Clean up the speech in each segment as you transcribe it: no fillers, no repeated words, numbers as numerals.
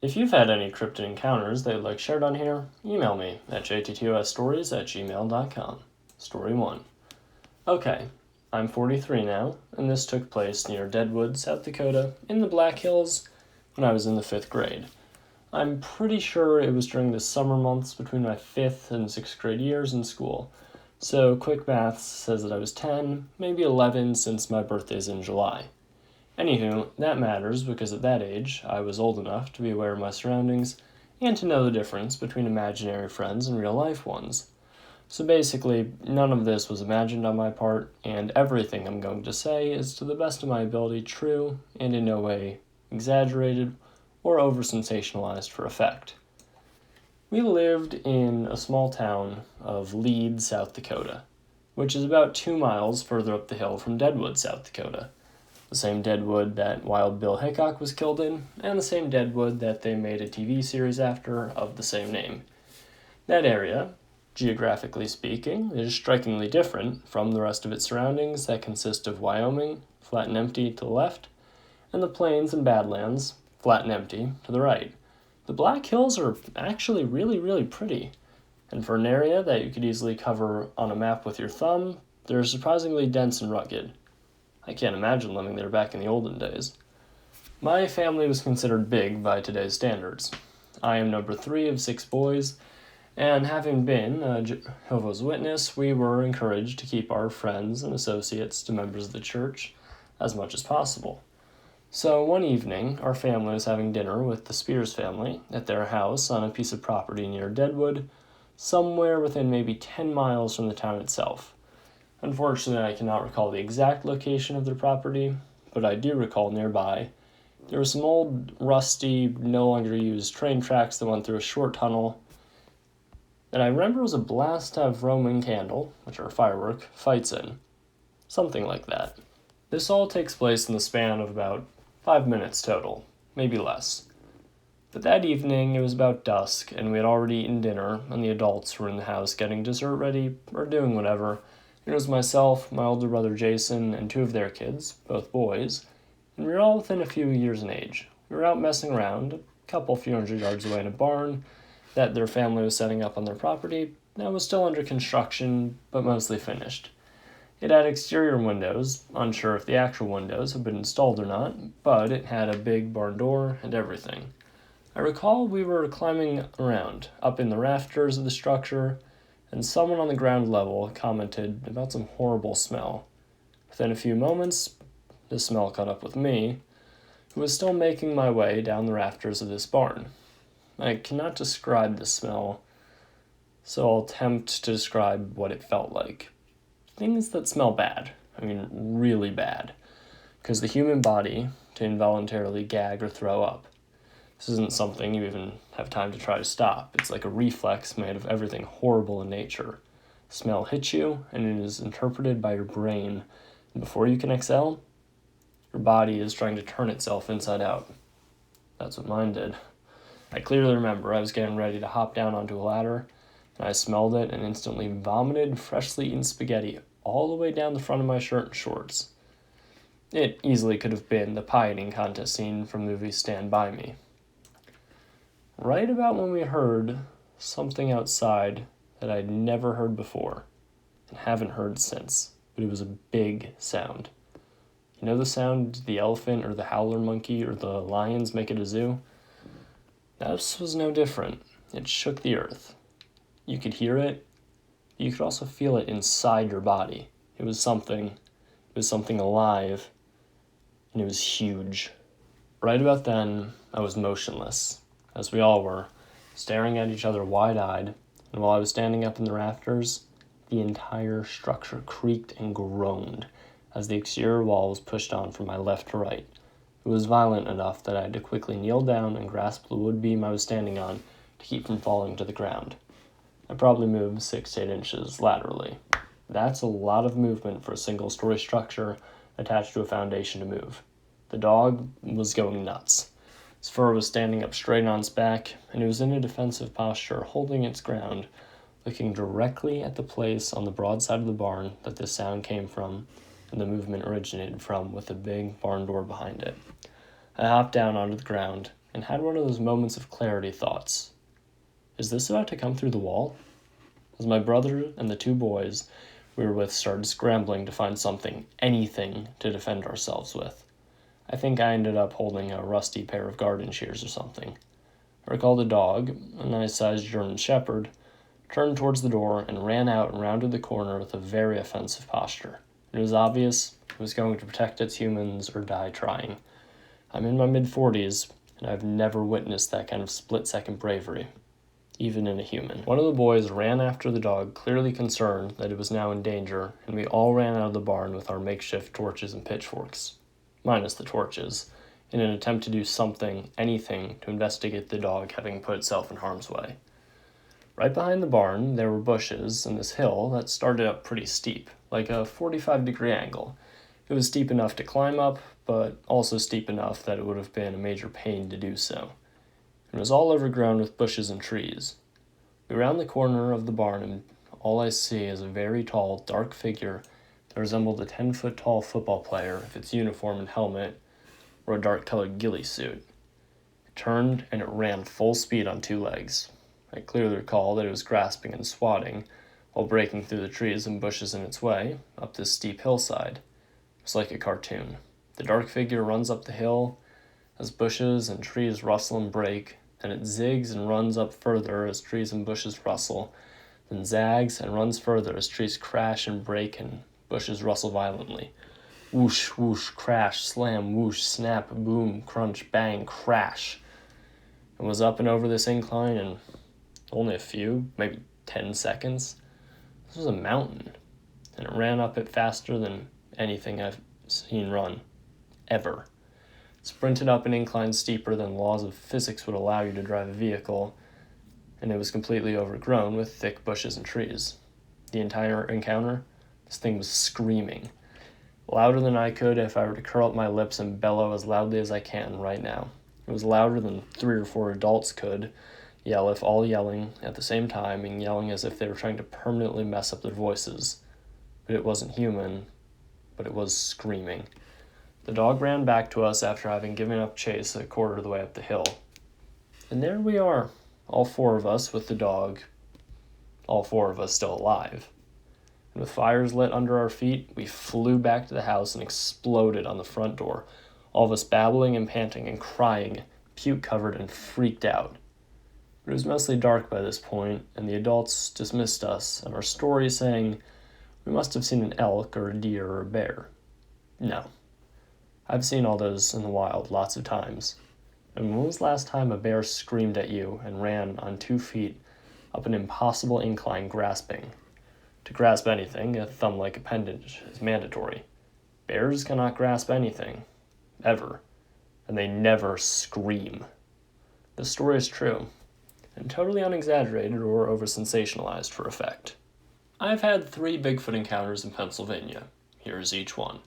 If you've had any cryptid encounters that you'd like shared on here, email me at jttosstories@gmail.com. Story 1. Okay, I'm 43 now, and this took place near Deadwood, South Dakota, in the Black Hills when I was in the 5th grade. I'm pretty sure it was during the summer months between my 5th and 6th grade years in school, so quick maths says that I was 10, maybe 11 since my birthday's in July. Anywho, that matters because at that age, I was old enough to be aware of my surroundings and to know the difference between imaginary friends and real life ones. So basically, none of this was imagined on my part, and everything I'm going to say is to the best of my ability true and in no way exaggerated or over sensationalized for effect. We lived in a small town of Lead, South Dakota, which is about 2 miles further up the hill from Deadwood, South Dakota. The same Deadwood that Wild Bill Hickok was killed in, and the same Deadwood that they made a TV series after of the same name. That area, geographically speaking, is strikingly different from the rest of its surroundings that consist of Wyoming, flat and empty to the left, and the plains and badlands, flat and empty, to the right. The Black Hills are actually really pretty, and for an area that you could easily cover on a map with your thumb, they're surprisingly dense and rugged. I can't imagine living there back in the olden days. My family was considered big by today's standards. I am number 3 of 6 boys, and having been a Jehovah's Witness, we were encouraged to keep our friends and associates to members of the church as much as possible. So one evening, our family was having dinner with the Spears family at their house on a piece of property near Deadwood, somewhere within maybe 10 miles from the town itself. Unfortunately, I cannot recall the exact location of their property, but I do recall nearby there were some old, rusty, no longer used train tracks that went through a short tunnel that I remember was a blast to have Roman candle, which are a firework, fights in. Something like that. This all takes place in the span of about 5 minutes total, maybe less. But that evening, it was about dusk, and we had already eaten dinner, and the adults were in the house getting dessert ready, or doing whatever. It was myself, my older brother Jason, and 2 of their kids, both boys, and we were all within a few years in age. We were out messing around, a few hundred yards away in a barn that their family was setting up on their property that was still under construction, but mostly finished. It had exterior windows, unsure if the actual windows had been installed or not, but it had a big barn door and everything. I recall we were climbing around, up in the rafters of the structure, and someone on the ground level commented about some horrible smell. Within a few moments, the smell caught up with me, who was still making my way down the rafters of this barn. I cannot describe the smell, so I'll attempt to describe what it felt like. Things that smell bad. I mean, really bad. Because the human body, to involuntarily gag or throw up, this isn't something you even have time to try to stop. It's like a reflex made of everything horrible in nature. Smell hits you, and it is interpreted by your brain. And before you can exhale, your body is trying to turn itself inside out. That's what mine did. I clearly remember I was getting ready to hop down onto a ladder, and I smelled it and instantly vomited freshly eaten spaghetti all the way down the front of my shirt and shorts. It easily could have been the pie eating contest scene from the movie Stand By Me. Right about when we heard something outside that I'd never heard before and haven't heard since, but it was a big sound. You know the sound the elephant or the howler monkey or the lions make at a zoo? This was no different. It shook the earth. You could hear it. You could also feel it inside your body. It was something alive, and it was huge. Right about then, I was motionless, as we all were, staring at each other wide-eyed, and while I was standing up in the rafters, the entire structure creaked and groaned as the exterior wall was pushed on from my left to right. It was violent enough that I had to quickly kneel down and grasp the wood beam I was standing on to keep from falling to the ground. I probably moved 6 to 8 inches laterally. That's a lot of movement for a single-story structure attached to a foundation to move. The dog was going nuts. Its fur was standing up straight on its back, and it was in a defensive posture, holding its ground, looking directly at the place on the broad side of the barn that this sound came from and the movement originated from, with a big barn door behind it. I hopped down onto the ground and had one of those moments of clarity thoughts. Is this about to come through the wall? As my brother and the two boys we were with started scrambling to find something, anything, to defend ourselves with. I think I ended up holding a rusty pair of garden shears or something. I recall the dog, a nice-sized German shepherd, turned towards the door and ran out and rounded the corner with a very offensive posture. It was obvious it was going to protect its humans or die trying. I'm in my mid-40s, and I've never witnessed that kind of split-second bravery, even in a human. One of the boys ran after the dog, clearly concerned that it was now in danger, and we all ran out of the barn with our makeshift torches and pitchforks, minus the torches, in an attempt to do something, anything, to investigate the dog having put itself in harm's way. Right behind the barn, there were bushes and this hill that started up pretty steep, like a 45-degree angle. It was steep enough to climb up, but also steep enough that it would have been a major pain to do so. It was all overgrown with bushes and trees. We round the corner of the barn, and all I see is a very tall, dark figure that resembled a 10-foot-tall football player with its uniform and helmet, or a dark-colored ghillie suit. It turned, and it ran full speed on two legs. I clearly recall that it was grasping and swatting, while breaking through the trees and bushes in its way, up this steep hillside. It was like a cartoon. The dark figure runs up the hill, as bushes and trees rustle and break, then it zigs and runs up further as trees and bushes rustle, then zags and runs further as trees crash and break and bushes rustle violently. Whoosh, whoosh, crash, slam, whoosh, snap, boom, crunch, bang, crash. It was up and over this incline in only a few, maybe 10 seconds. This was a mountain, and it ran up it faster than anything I've seen run, ever. It sprinted up an incline steeper than the laws of physics would allow you to drive a vehicle, and it was completely overgrown with thick bushes and trees. The entire encounter, this thing was screaming. Louder than I could if I were to curl up my lips and bellow as loudly as I can right now. It was louder than 3 or 4 adults could yell if all yelling at the same time and yelling as if they were trying to permanently mess up their voices. But it wasn't human, but it was screaming. The dog ran back to us after having given up chase a quarter of the way up the hill. And there we are, all 4 of us with the dog, all 4 of us still alive. And with fires lit under our feet, we flew back to the house and exploded on the front door, all of us babbling and panting and crying, puke-covered and freaked out. But it was mostly dark by this point, and the adults dismissed us and our story, saying we must have seen an elk or a deer or a bear. No. I've seen all those in the wild lots of times. And when was the last time a bear screamed at you and ran on 2 feet up an impossible incline grasping? To grasp anything, a thumb-like appendage is mandatory. Bears cannot grasp anything, ever, and they never scream. This story is true, and totally unexaggerated or over-sensationalized for effect. I've had 3 Bigfoot encounters in Pennsylvania. Here's each one.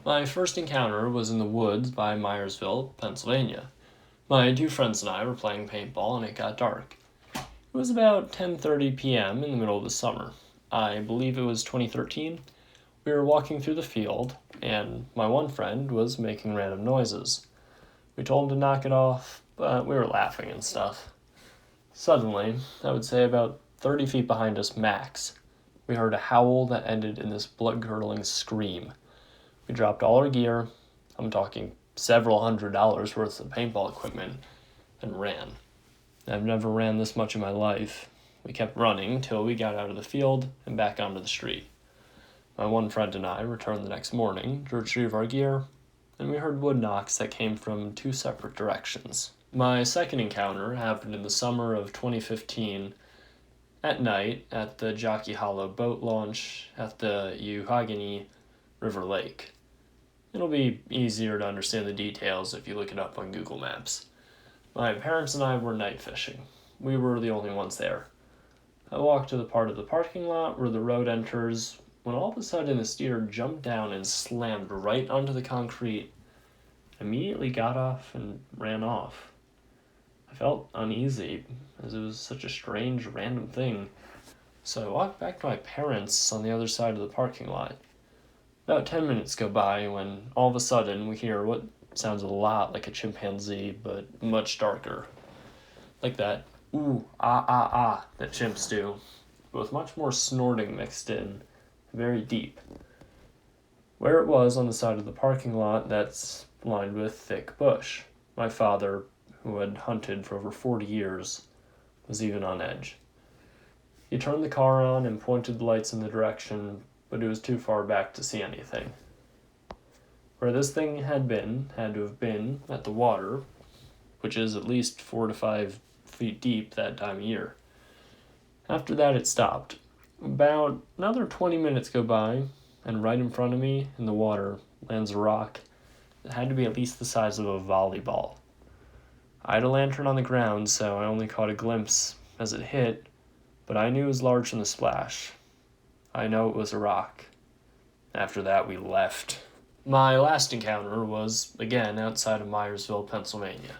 My first encounter was in the woods by Myersville, Pennsylvania. My 2 friends and I were playing paintball and it got dark. It was about 10:30 p.m. in the middle of the summer. I believe it was 2013. We were walking through the field, and my one friend was making random noises. We told him to knock it off, but we were laughing and stuff. Suddenly, I would say about 30 feet behind us max, we heard a howl that ended in this blood-curdling scream. We dropped all our gear, I'm talking several $100s worth of paintball equipment, and ran. I've never ran this much in my life. We kept running till we got out of the field and back onto the street. My one friend and I returned the next morning to retrieve our gear, and we heard wood knocks that came from 2 separate directions. My second encounter happened in the summer of 2015 at night at the Jockey Hollow boat launch at the Uhaugany River Lake. It'll be easier to understand the details if you look it up on Google Maps. My parents and I were night fishing. We were the only ones there. I walked to the part of the parking lot where the road enters, when all of a sudden a steer jumped down and slammed right onto the concrete, immediately got off and ran off. I felt uneasy, as it was such a strange, random thing, so I walked back to my parents on the other side of the parking lot. About 10 minutes go by when all of a sudden we hear what sounds a lot like a chimpanzee, but much darker. Like that ooh, ah, ah, ah that chimps do, but with much more snorting mixed in, very deep. Where it was on the side of the parking lot that's lined with thick bush. My father, who had hunted for over 40 years, was even on edge. He turned the car on and pointed the lights in the direction, but it was too far back to see anything. Where this thing had to have been at the water, which is at least 4 to 5 feet deep that time of year. After that, it stopped. About another 20 minutes go by, and right in front of me, in the water, lands a rock that had to be at least the size of a volleyball. I had a lantern on the ground, so I only caught a glimpse as it hit, but I knew it was large from the splash. I know it was a rock. After that, we left. My last encounter was, again, outside of Myersville, Pennsylvania.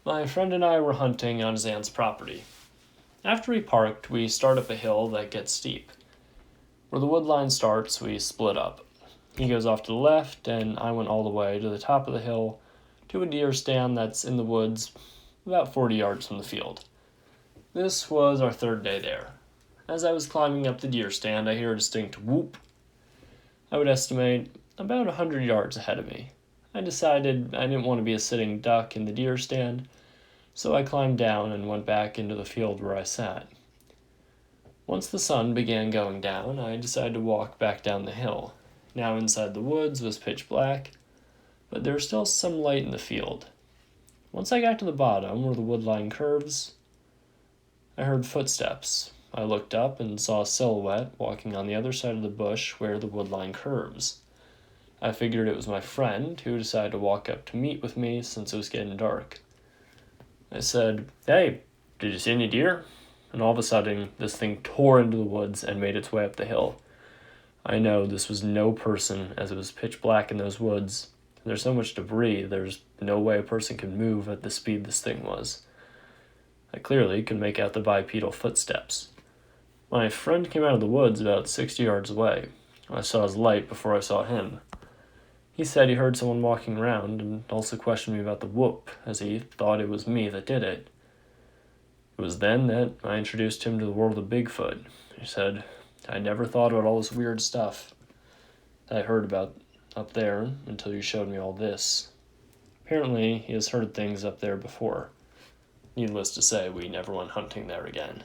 My friend and I were hunting on his aunt's property. After we parked, we start up a hill that gets steep. Where the wood line starts, we split up. He goes off to the left, and I went all the way to the top of the hill to a deer stand that's in the woods about 40 yards from the field. This was our third day there. As I was climbing up the deer stand, I hear a distinct whoop. I would estimate about 100 yards ahead of me. I decided I didn't want to be a sitting duck in the deer stand, so I climbed down and went back into the field where I sat. Once the sun began going down, I decided to walk back down the hill. Now inside the woods was pitch black, but there was still some light in the field. Once I got to the bottom where the wood line curves, I heard footsteps. I looked up and saw a silhouette walking on the other side of the bush where the wood line curves. I figured it was my friend, who decided to walk up to meet with me since it was getting dark. I said, "Hey, did you see any deer?" And all of a sudden, this thing tore into the woods and made its way up the hill. I know this was no person, as it was pitch black in those woods. There's so much debris, there's no way a person could move at the speed this thing was. I clearly could make out the bipedal footsteps. My friend came out of the woods about 60 yards away. I saw his light before I saw him. He said he heard someone walking around and also questioned me about the whoop, as he thought it was me that did it. It was then that I introduced him to the world of Bigfoot. He said, "I never thought about all this weird stuff that I heard about up there until you showed me all this." Apparently, he has heard things up there before. Needless to say, we never went hunting there again.